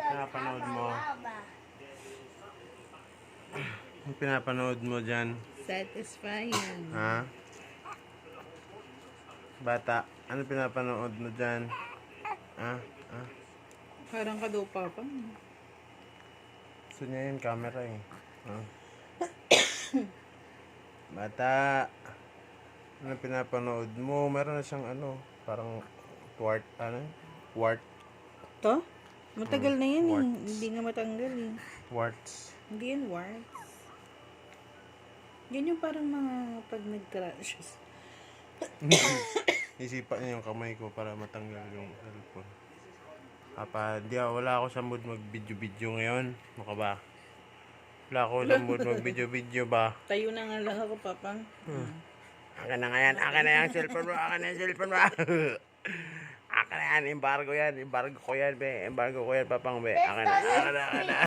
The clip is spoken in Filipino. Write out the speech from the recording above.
pinapanood mo? Ang pinapanood mo dyan? Satisfying. Ha? Bata, ano pinapanood mo dyan? Ha? Ha? Parang kadupa pa. Gusto niya yung camera eh. Ha? Bata, ano pinapanood mo? Meron na siyang ano, parang wart, ano? Wart. To? Matagal na yan eh. Warts. Hindi nga matanggal eh. Warts. Hindi yan warts. Yan yung parang mga pag nag-crashes. Isipan niya yung kamay ko para matanggal yung cellphone. Wala ako sa mood mag-video-video ngayon. Ano ka ba? Wala ako sa mood mag-video-video ba? Tayo na nga lang ako, papang. Akin na nga yan. Akin na yung cellphone mo. Akin na yung cellphone mo. Akin na yan. Embargo yan. Embargo ko yan, be. Embargo ko yan, papang, be. Akin na. Akin na. Akin na.